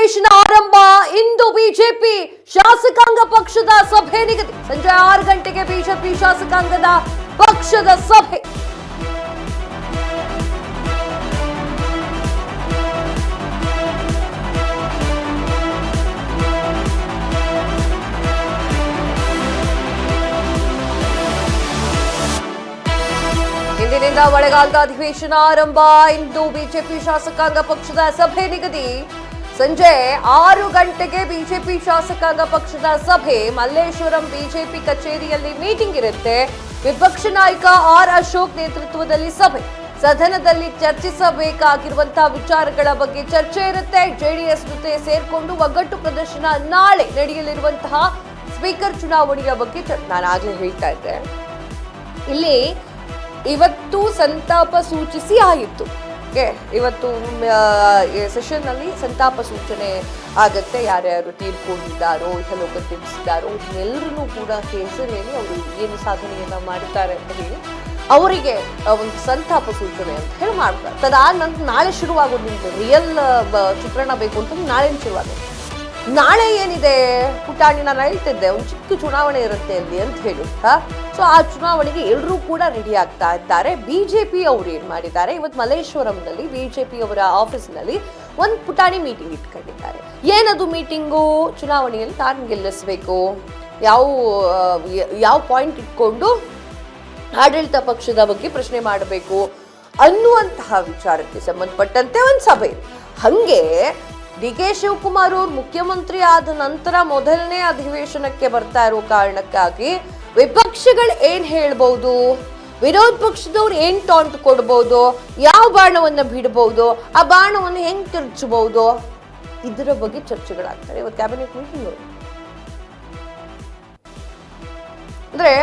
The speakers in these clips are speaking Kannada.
ಅಧಿವೇಶನ ಆರಂಭ. ಇಂದು ಬಿಜೆಪಿ ಶಾಸಕಾಂಗ ಪಕ್ಷದ ಸಭೆ ನಿಗದಿ. ಸಂಜೆ 6 ಗಂಟೆಗೆ ಬಿಜೆಪಿ ಶಾಸಕಾಂಗದ ಪಕ್ಷದ ಸಭೆ. ಇಂದಿನಿಂದ ಮಳೆಗಾಲದ ಅಧಿವೇಶನ ಆರಂಭ. ಇಂದು ಬಿಜೆಪಿ ಶಾಸಕಾಂಗ ಪಕ್ಷದ ಸಭೆ ನಿಗದಿ. ಸಂಜೆ 6 ಗಂಟೆಗೆ ಬಿಜೆಪಿ ಶಾಸಕಾಂಗ ಪಕ್ಷದ ಸಭೆ. ಮಲ್ಲೇಶ್ವರಂ ಬಿಜೆಪಿ ಕಚೇರಿಯಲ್ಲಿ ಮೀಟಿಂಗ್ ಇರುತ್ತೆ. ವಿಪಕ್ಷ ನಾಯಕ ಆರ್ ಅಶೋಕ್ ನೇತೃತ್ವದಲ್ಲಿ ಸಭೆ. ಸದನದಲ್ಲಿ ಚರ್ಚಿಸಬೇಕಾಗಿರುವಂತಹ ವಿಚಾರಗಳ ಬಗ್ಗೆ ಚರ್ಚೆ ಇರುತ್ತೆ. ಜೆಡಿಎಸ್ ಜೊತೆ ಸೇರ್ಕೊಂಡು ಒಗ್ಗಟ್ಟು ಪ್ರದರ್ಶನ. ನಾಳೆ ನಡೆಯಲಿರುವಂತಹ ಸ್ಪೀಕರ್ ಚುನಾವಣೆಯ ಬಗ್ಗೆ ನಾನು ಆಗ್ಲೇ ಹೇಳ್ತಾ ಇದ್ದೆ. ಇಲ್ಲಿ ಇವತ್ತು ಸಂತಾಪ ಸೂಚಿಸಿ ಆಯಿತು. ಇವತ್ತು ಸೆಷನ್ ನಲ್ಲಿ ಸಂತಾಪ ಸೂಚನೆ ಆಗತ್ತೆ. ಯಾರ್ಯಾರು ತೀರ್ಕೊಂಡಿದ್ದಾರೋ, ಇಹಲೋಕ ತಿಳಿಸಿದ್ದಾರೋ ಎಲ್ಲರೂ ಕೂಡ ಹೆಸರು ಹೇಳಿ ಅವರು ಏನು ಸಾಧನೆಯನ್ನ ಮಾಡಿದ್ದಾರೆ ಅಂತ ಹೇಳಿ ಅವರಿಗೆ ಒಂದು ಸಂತಾಪ ಸೂಚನೆ ಅಂತ ಹೇಳಿ ಮಾಡ್ತಾರೆ. ತದಾದ ನಂತರ ನಾಳೆ ಶುರುವಾಗೋದು. ನಿಮ್ಗೆ ರಿಯಲ್ ಚಿತ್ರಣ ಬೇಕು ಅಂತಂದ್ರೆ ನಾಳೆ ಶುರುವಾಗುತ್ತೆ. ನಾಳೆ ಏನಿದೆ ಪುಟಾಣಿ, ನಾನು ಹೇಳ್ತಿದ್ದೆ ಒಂದು ಚಿಕ್ಕ ಚುನಾವಣೆ ಇರುತ್ತೆ ಅಲ್ಲಿ ಅಂತ ಹೇಳಿ. ಸೊ ಆ ಚುನಾವಣೆಗೆ ಎಲ್ಲರೂ ಕೂಡ ರೆಡಿ ಆಗ್ತಾ ಇದ್ದಾರೆ. ಬಿಜೆಪಿ ಅವರು ಏನ್ ಮಾಡಿದ್ದಾರೆ, ಇವತ್ತು ಮಲ್ಲೇಶ್ವರಂನಲ್ಲಿ ಬಿಜೆಪಿ ಅವರ ಆಫೀಸ್ನಲ್ಲಿ ಒಂದು ಪುಟಾಣಿ ಮೀಟಿಂಗ್ ಇಟ್ಕೊಂಡಿದ್ದಾರೆ. ಏನದು ಮೀಟಿಂಗು? ಚುನಾವಣೆಯಲ್ಲಿ ತಾನು ಗೆಲ್ಲಿಸ್ಬೇಕು, ಯಾವ ಪಾಯಿಂಟ್ ಇಟ್ಕೊಂಡು ಆಡಳಿತ ಪಕ್ಷದ ಬಗ್ಗೆ ಪ್ರಶ್ನೆ ಮಾಡಬೇಕು ಅನ್ನುವಂತಹ ವಿಚಾರಕ್ಕೆ ಸಂಬಂಧಪಟ್ಟಂತೆ ಒಂದು ಸಭೆ. ಹಂಗೆ ಡಿ ಕೆ ಶಿವಕುಮಾರ್ ಅವರು ಮುಖ್ಯಮಂತ್ರಿ ಆದ ನಂತರ ಮೊದಲನೇ ಅಧಿವೇಶನಕ್ಕೆ ಬರ್ತಾ ಇರೋ ಕಾರಣಕ್ಕಾಗಿ ವಿಪಕ್ಷಗಳು ಏನ್ ಹೇಳ್ಬಹುದು, ವಿರೋಧ ಪಕ್ಷದವ್ರು ಏನ್ ಟಾಂಟ್ ಕೊಡ್ಬಹುದು, ಯಾವ ಬಾಣವನ್ನ ಬಿಡಬಹುದು, ಆ ಬಾಣವನ್ನು ಹೆಂಗ್ ತಿರ್ಚಬಹುದು, ಇದರ ಬಗ್ಗೆ ಚರ್ಚೆಗಳಾಗ್ತಾರೆ ಇವತ್ತು ಕ್ಯಾಬಿನೆಟ್ ಮೀಟಿಂಗ್. ಅಂದ್ರೆ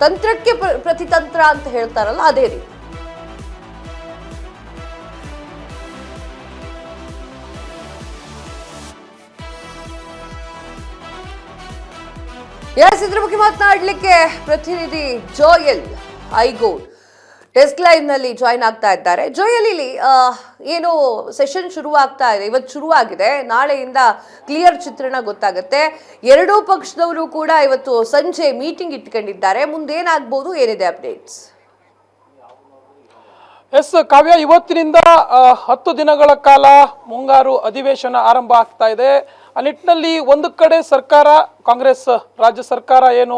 ತಂತ್ರಕ್ಕೆ ಪ್ರತಿತಂತ್ರ ಅಂತ ಹೇಳ್ತಾರಲ್ಲ, ಅದೇ ರೀತಿ. ಇದ್ರ ಬಗ್ಗೆ ಮಾತನಾಡಲಿಕ್ಕೆ ಪ್ರತಿನಿಧಿ ಜೋಯಲ್ ಐಗೋಡ್ ಡೆಸ್ಕ್ ಲೈವ್ ನಲ್ಲಿ ಜಾಯಿನ್ ಆಗ್ತಾ ಇದ್ದಾರೆ. ಜೋಯಲ್, ಇಲ್ಲಿ ಏನು ಸೆಷನ್ ಶುರುವಾಗ್ತಾ ಇದೆ, ಇವತ್ತು ಶುರುವಾಗಿದೆ, ನಾಳೆಯಿಂದ ಕ್ಲಿಯರ್ ಚಿತ್ರಣ ಗೊತ್ತಾಗುತ್ತೆ. ಎರಡೂ ಪಕ್ಷದವರು ಕೂಡ ಇವತ್ತು ಸಂಜೆ ಮೀಟಿಂಗ್ ಇಟ್ಕೊಂಡಿದ್ದಾರೆ. ಮುಂದೇನಾಗ್ಬೋದು, ಏನಿದೆ ಅಪ್ಡೇಟ್ಸ್? ಎಸ್ ಕಾವ್ಯ, ಇವತ್ತಿನಿಂದ 10 ದಿನಗಳ ಕಾಲ ಮುಂಗಾರು ಅಧಿವೇಶನ ಆರಂಭ ಆಗ್ತಾ ಇದೆ. ಆ ನಿಟ್ಟಿನಲ್ಲಿ ಒಂದು ಕಡೆ ಸರ್ಕಾರ, ಕಾಂಗ್ರೆಸ್ ರಾಜ್ಯ ಸರ್ಕಾರ ಏನು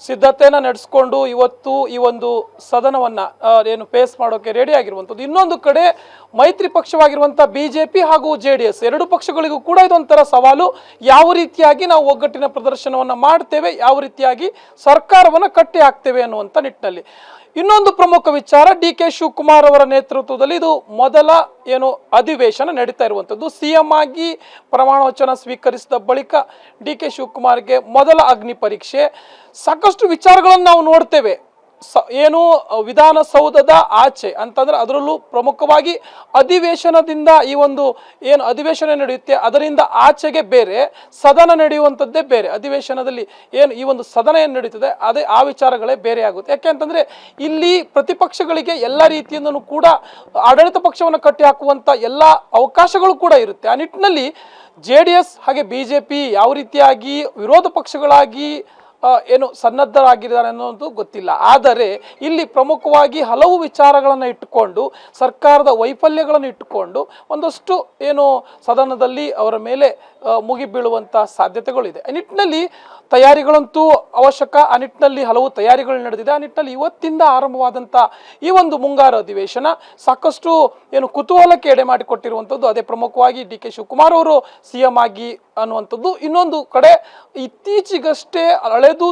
ಸಿದ್ಧತೆಯನ್ನು ನಡೆಸ್ಕೊಂಡು ಇವತ್ತು ಈ ಒಂದು ಸದನವನ್ನ ಏನು ಫೇಸ್ ಮಾಡೋಕೆ ರೆಡಿ ಆಗಿರುವಂಥದ್ದು. ಇನ್ನೊಂದು ಕಡೆ ಮೈತ್ರಿ ಪಕ್ಷವಾಗಿರುವಂಥ ಬಿಜೆಪಿ ಹಾಗೂ ಜೆಡಿಎಸ್ ಎರಡು ಪಕ್ಷಗಳಿಗೂ ಕೂಡ ಇದೊಂಥರ ಸವಾಲು. ಯಾವ ರೀತಿಯಾಗಿ ನಾವು ಒಗ್ಗಟ್ಟಿನ ಪ್ರದರ್ಶನವನ್ನು ಮಾಡ್ತೇವೆ, ಯಾವ ರೀತಿಯಾಗಿ ಸರ್ಕಾರವನ್ನು ಕಟ್ಟಿ ಹಾಕ್ತೇವೆ ಅನ್ನುವಂಥ ನಿಟ್ಟಿನಲ್ಲಿ. ಇನ್ನೊಂದು ಪ್ರಮುಖ ವಿಚಾರ, ಡಿ ಕೆ ಶಿವಕುಮಾರ್ ಅವರ ನೇತೃತ್ವದಲ್ಲಿ ಇದು ಮೊದಲ ಏನು ಅಧಿವೇಶನ ನಡೀತಾ ಇರುವಂಥದ್ದು. ಸಿಎಂ ಆಗಿ ಪ್ರಮಾಣ ವಚನ ಸ್ವೀಕರಿಸಿದ ಬಳಿಕ ಡಿ ಕೆ ಶಿವಕುಮಾರ್ಗೆ ಮೊದಲ ಅಗ್ನಿ ಪರೀಕ್ಷೆ. ಸಾಕಷ್ಟು ವಿಚಾರಗಳನ್ನು ನಾವು ನೋಡ್ತೇವೆ. ಏನು ವಿಧಾನಸೌಧದ ಆಚೆ ಅಂತಂದ್ರೆ, ಅದರಲ್ಲೂ ಪ್ರಮುಖವಾಗಿ ಅಧಿವೇಶನದಿಂದ ಈ ಒಂದು ಏನು ಅಧಿವೇಶನ ನಡೆಯುತ್ತೆ ಅದರಿಂದ ಆಚೆಗೆ ಬೇರೆ, ಸದನ ನಡೆಯುವಂಥದ್ದೇ ಬೇರೆ. ಅಧಿವೇಶನದಲ್ಲಿ ಏನು ಈ ಒಂದು ಸದನ ಏನು ನಡೀತದೆ ಅದೇ ಆ ವಿಚಾರಗಳೇ ಬೇರೆ ಆಗುತ್ತೆ. ಯಾಕೆ ಅಂತಂದ್ರೆ ಇಲ್ಲಿ ಪ್ರತಿಪಕ್ಷಗಳಿಗೆ ಎಲ್ಲ ರೀತಿಯಿಂದನೂ ಕೂಡ ಆಡಳಿತ ಪಕ್ಷವನ್ನು ಕಟ್ಟಿ ಹಾಕುವಂತ ಎಲ್ಲ ಅವಕಾಶಗಳು ಕೂಡ ಇರುತ್ತೆ. ಆ ನಿಟ್ಟಿನಲ್ಲಿ ಜೆಡಿಎಸ್ ಹಾಗೆ ಬಿಜೆಪಿ ಯಾವ ರೀತಿಯಾಗಿ ವಿರೋಧ ಪಕ್ಷಗಳಾಗಿ ಏನು ಸನ್ನದ್ಧರಾಗಿದ್ದಾರೆ ಅನ್ನೋದು ಗೊತ್ತಿಲ್ಲ. ಆದರೆ ಇಲ್ಲಿ ಪ್ರಮುಖವಾಗಿ ಹಲವು ವಿಚಾರಗಳನ್ನು ಇಟ್ಟುಕೊಂಡು, ಸರ್ಕಾರದ ವೈಫಲ್ಯಗಳನ್ನು ಇಟ್ಟುಕೊಂಡು ಒಂದಷ್ಟು ಏನು ಸದನದಲ್ಲಿ ಅವರ ಮೇಲೆ ಮುಗಿಬೀಳುವಂಥ ಸಾಧ್ಯತೆಗಳಿದೆ. ಆ ನಿಟ್ಟಿನಲ್ಲಿ ತಯಾರಿಗಳಂತೂ ಅವಶ್ಯಕ. ಆ ನಿಟ್ಟಿನಲ್ಲಿ ಹಲವು ತಯಾರಿಗಳು ನಡೆದಿದೆ. ಆ ನಿಟ್ಟಿನಲ್ಲಿ ಇವತ್ತಿಂದ ಆರಂಭವಾದಂಥ ಈ ಒಂದು ಮುಂಗಾರು ಅಧಿವೇಶನ ಸಾಕಷ್ಟು ಏನು ಕುತೂಹಲಕ್ಕೆ ಎಡೆ ಮಾಡಿಕೊಟ್ಟಿರುವಂಥದ್ದು. ಅದೇ ಪ್ರಮುಖವಾಗಿ ಡಿ ಕೆ ಶಿವಕುಮಾರ್ ಅವರು ಸಿಎಂ ಆಗಿ ಅನ್ನುವಂಥದ್ದು. ಇನ್ನೊಂದು ಕಡೆ ಇತ್ತೀಚೆಗಷ್ಟೇ ಅಳೆದು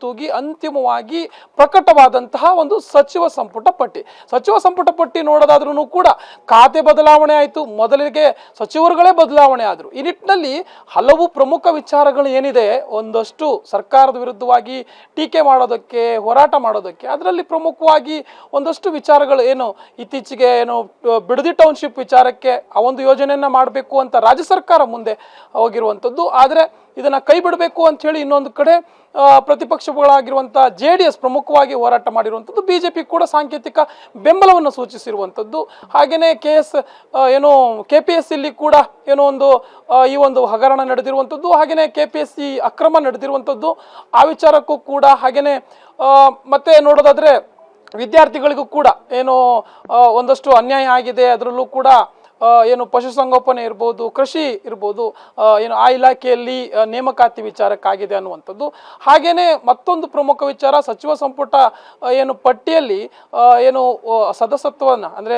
ತೂಗಿ ಅಂತಿಮವಾಗಿ ಪ್ರಕಟವಾದಂತಹ ಒಂದು ಸಚಿವ ಸಂಪುಟ ಪಟ್ಟಿ ನೋಡೋದಾದ್ರೂ ಕೂಡ ಖಾತೆ ಬದಲಾವಣೆ ಆಯಿತು. ಮೊದಲಿಗೆ ಸಚಿವರುಗಳೇ ಬದಲಾವಣೆ ಆದರು. ಈ ನಿಟ್ಟಿನಲ್ಲಿ ಹಲವು ಪ್ರಮುಖ ವಿಚಾರಗಳು ಏನಿದೆ, ಒಂದಷ್ಟು ಸರ್ಕಾರದ ವಿರುದ್ಧವಾಗಿ ಟೀಕೆ ಮಾಡೋದಕ್ಕೆ, ಹೋರಾಟ ಮಾಡೋದಕ್ಕೆ, ಅದರಲ್ಲಿ ಪ್ರಮುಖವಾಗಿ ಒಂದಷ್ಟು ವಿಚಾರಗಳು ಏನು ಇತ್ತೀಚೆಗೆ ಏನು ಬಿಡದಿ ಟೌನ್ಶಿಪ್ ವಿಚಾರಕ್ಕೆ ಆ ಒಂದು ಯೋಜನೆಯನ್ನ ಮಾಡಬೇಕು ಅಂತ ರಾಜ್ಯ ಸರ್ಕಾರ ಮುಂದೆ ಹೋಗಿರುವಂಥದ್ದು. ಆದರೆ ಇದನ್ನ ಕೈ ಬಿಡಬೇಕು ಅಂತ ಹೇಳಿ ಇನ್ನೊಂದು ಕಡೆ ಪ್ರತಿಪಕ್ಷಗಳಾಗಿರುವಂಥ JDS ಪ್ರಮುಖವಾಗಿ ಹೋರಾಟ ಮಾಡಿರುವಂಥದ್ದು, BJP ಕೂಡ ಸಾಂಕೇತಿಕ ಬೆಂಬಲವನ್ನು ಸೂಚಿಸಿರುವಂಥದ್ದು. ಹಾಗೆಯೇ KPSC ಕೂಡ ಈ ಒಂದು ಹಗರಣ ನಡೆದಿರುವಂಥದ್ದು, ಹಾಗೆಯೇ KPSC ಅಕ್ರಮ ನಡೆದಿರುವಂಥದ್ದು, ಆ ವಿಚಾರಕ್ಕೂ ಕೂಡ ಹಾಗೆಯೇ ಮತ್ತೆ ನೋಡೋದಾದ್ರೆ ವಿದ್ಯಾರ್ಥಿಗಳಿಗೂ ಕೂಡ ಒಂದಷ್ಟು ಅನ್ಯಾಯ ಆಗಿದೆ. ಅದರಲ್ಲೂ ಕೂಡ ಪಶುಸಂಗೋಪನೆ ಇರ್ಬೋದು, ಕೃಷಿ ಇರ್ಬೋದು, ಆ ಇಲಾಖೆಯಲ್ಲಿ ನೇಮಕಾತಿ ವಿಚಾರಕ್ಕಾಗಿದೆ ಅನ್ನುವಂಥದ್ದು. ಹಾಗೇನೆ ಮತ್ತೊಂದು ಪ್ರಮುಖ ವಿಚಾರ, ಸಚಿವ ಸಂಪುಟ ಪಟ್ಟಿಯಲ್ಲಿ ಸದಸ್ಯತ್ವವನ್ನು ಅಂದರೆ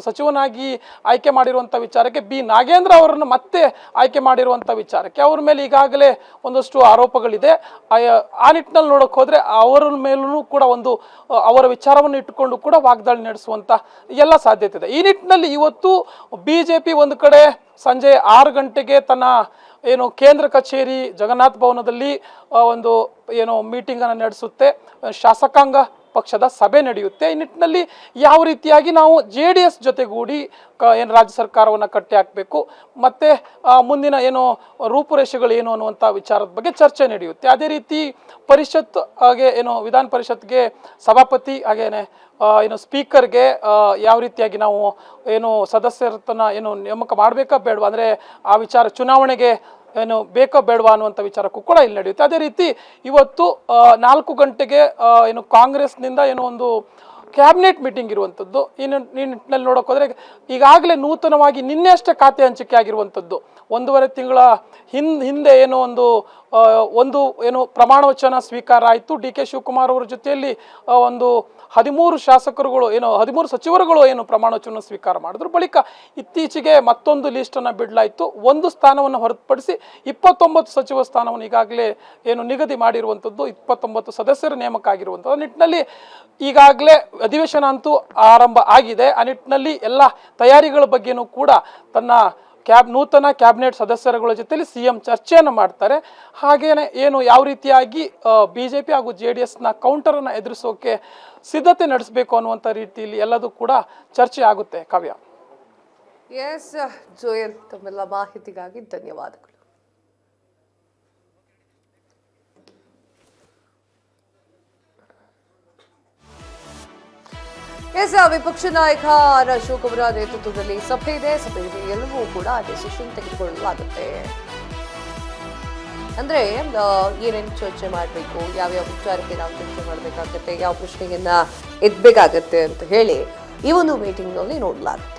ಸಚಿವನಾಗಿ ಆಯ್ಕೆ ಮಾಡಿರುವಂಥ ವಿಚಾರಕ್ಕೆ ನಾಗೇಂದ್ರ ಅವರನ್ನು ಮತ್ತೆ ಆಯ್ಕೆ ಮಾಡಿರುವಂಥ ವಿಚಾರಕ್ಕೆ ಅವ್ರ ಮೇಲೆ ಈಗಾಗಲೇ ಒಂದಷ್ಟು ಆರೋಪಗಳಿದೆ. ಆ ನಿಟ್ಟಿನಲ್ಲಿ ನೋಡೋಕೆ ಹೋದ್ರೆ ಅವರ ಮೇಲೂ ಕೂಡ ಅವರ ವಿಚಾರವನ್ನು ಇಟ್ಟುಕೊಂಡು ಕೂಡ ವಾಗ್ದಾಳಿ ನಡೆಸುವಂತ ಎಲ್ಲ ಸಾಧ್ಯತೆ ಇದೆ. ಈ ನಿಟ್ಟಿನಲ್ಲಿ ಇವತ್ತು BJP ಒಂದು ಕಡೆ ಸಂಜೆ 6 ಗಂಟೆಗೆ ತನ್ನ ಕೇಂದ್ರ ಕಚೇರಿ ಜಗನ್ನಾಥ ಭವನದಲ್ಲಿ ಮೀಟಿಂಗ್ ಅನ್ನು ನಡೆಸುತ್ತೆ. ಶಾಸಕಾಂಗ ಪಕ್ಷದ ಸಭೆ ನಡೆಯುತ್ತೆ. ಈ ನಿಟ್ಟಿನಲ್ಲಿ ಯಾವ ರೀತಿಯಾಗಿ ನಾವು JDS ಜೊತೆಗೂಡಿ ರಾಜ್ಯ ಸರ್ಕಾರವನ್ನು ಕಟ್ಟಿ ಹಾಕಬೇಕು, ಮತ್ತೆ ಮುಂದಿನ ರೂಪುರೇಷೆಗಳು ಅನ್ನುವಂಥ ವಿಚಾರದ ಬಗ್ಗೆ ಚರ್ಚೆ ನಡೆಯುತ್ತೆ. ಅದೇ ರೀತಿ ಪರಿಷತ್ ಹಾಗೆ ವಿಧಾನ ಪರಿಷತ್ಗೆ ಸಭಾಪತಿ ಹಾಗೇನೆ ಸ್ಪೀಕರ್ಗೆ ಯಾವ ರೀತಿಯಾಗಿ ನಾವು ಸದಸ್ಯರನ್ನ ನೇಮಕ ಮಾಡಬೇಕಾ ಬೇಡವಾ, ಅಂದರೆ ಆ ವಿಚಾರ ಚುನಾವಣೆಗೆ ಬೇಕೋ ಬೇಡವಾ ಅನ್ನುವಂಥ ವಿಚಾರಕ್ಕೂ ಕೂಡ ಇಲ್ಲಿ ನಡೆಯುತ್ತೆ. ಅದೇ ರೀತಿ ಇವತ್ತು 4 ಗಂಟೆಗೆ ಕಾಂಗ್ರೆಸ್ನಿಂದ ಒಂದು ಕ್ಯಾಬಿನೆಟ್ ಮೀಟಿಂಗ್ ಇರುವಂಥದ್ದು. ಈ ನಿಟ್ಟಿನಲ್ಲಿ ನೋಡೋಕೆ ಹೋದರೆ ಈಗಾಗಲೇ ನೂತನವಾಗಿ ನಿನ್ನೆ ಅಷ್ಟೇ ಖಾತೆ ಹಂಚಿಕೆ ಆಗಿರುವಂಥದ್ದು. 1.5 ತಿಂಗಳ ಹಿಂದೆ ಪ್ರಮಾಣ ವಚನ ಸ್ವೀಕಾರ ಆಯಿತು. DK ಶಿವಕುಮಾರ್ ಅವರ ಜೊತೆಯಲ್ಲಿ 13 ಶಾಸಕರುಗಳು 13 ಸಚಿವರುಗಳು ಪ್ರಮಾಣ ವಚನ ಸ್ವೀಕಾರ ಮಾಡಿದ್ರು. ಬಳಿಕ ಇತ್ತೀಚೆಗೆ ಮತ್ತೊಂದು ಲಿಸ್ಟನ್ನು ಬಿಡಲಾಯಿತು. 1 ಸ್ಥಾನವನ್ನು ಹೊರತುಪಡಿಸಿ 29 ಸಚಿವ ಸ್ಥಾನವನ್ನು ಈಗಾಗಲೇ ನಿಗದಿ ಮಾಡಿರುವಂಥದ್ದು. 29 ಸದಸ್ಯರ ನೇಮಕ ಆಗಿರುವಂಥದ್ದು ನಿಟ್ಟಿನಲ್ಲಿ ಈಗಾಗಲೇ ಅಧಿವೇಶನ ಅಂತೂ ಆರಂಭ ಆಗಿದೆ. ಆ ನಿಟ್ಟಿನಲ್ಲಿ ಎಲ್ಲ ತಯಾರಿಗಳ ಬಗ್ಗೆನೂ ಕೂಡ ತನ್ನ ನೂತನ ಕ್ಯಾಬಿನೆಟ್ ಸದಸ್ಯರುಗಳ ಜೊತೆಲಿ CM ಚರ್ಚೆಯನ್ನು ಮಾಡ್ತಾರೆ. ಹಾಗೇನೆ ಯಾವ ರೀತಿಯಾಗಿ BJP ಹಾಗೂ JDSನ ಕೌಂಟರನ್ನು ಎದುರಿಸೋಕೆ ಸಿದ್ಧತೆ ನಡೆಸಬೇಕು ಅನ್ನುವಂಥ ರೀತಿಯಲ್ಲಿ ಎಲ್ಲದೂ ಕೂಡ ಚರ್ಚೆ ಆಗುತ್ತೆ. ಕಾವ್ಯ. ಎಸ್ ಜೋಯಲ್, ತಮ್ಮೆಲ್ಲ ಮಾಹಿತಿಗಾಗಿ ಧನ್ಯವಾದಗಳು. ವಿಪಕ್ಷ ನಾಯಕ ಅಶೋಕ್ ಅವರ ನೇತೃತ್ವದಲ್ಲಿ ಸಭೆ ಇದೆ. ಸಭೆಯಲ್ಲಿ ಎಲ್ಲವೂ ಕೂಡ ಡಿಸಿಷನ್ ತೆಗೆದುಕೊಳ್ಳಲಾಗುತ್ತೆ. ಅಂದ್ರೆ ಏನೇನು ಚರ್ಚೆ ಮಾಡಬೇಕು, ಯಾವ್ಯಾವ ವಿಚಾರಕ್ಕೆ ನಾವು ಚರ್ಚೆ ಮಾಡಬೇಕಾಗತ್ತೆ, ಯಾವ ಪ್ರಶ್ನೆಯನ್ನ ಎತ್ತಬೇಕಾಗತ್ತೆ ಅಂತ ಹೇಳಿ ಈ ಒಂದು ಮೀಟಿಂಗ್ ನಲ್ಲಿ ನೋಡಲಾಗುತ್ತೆ.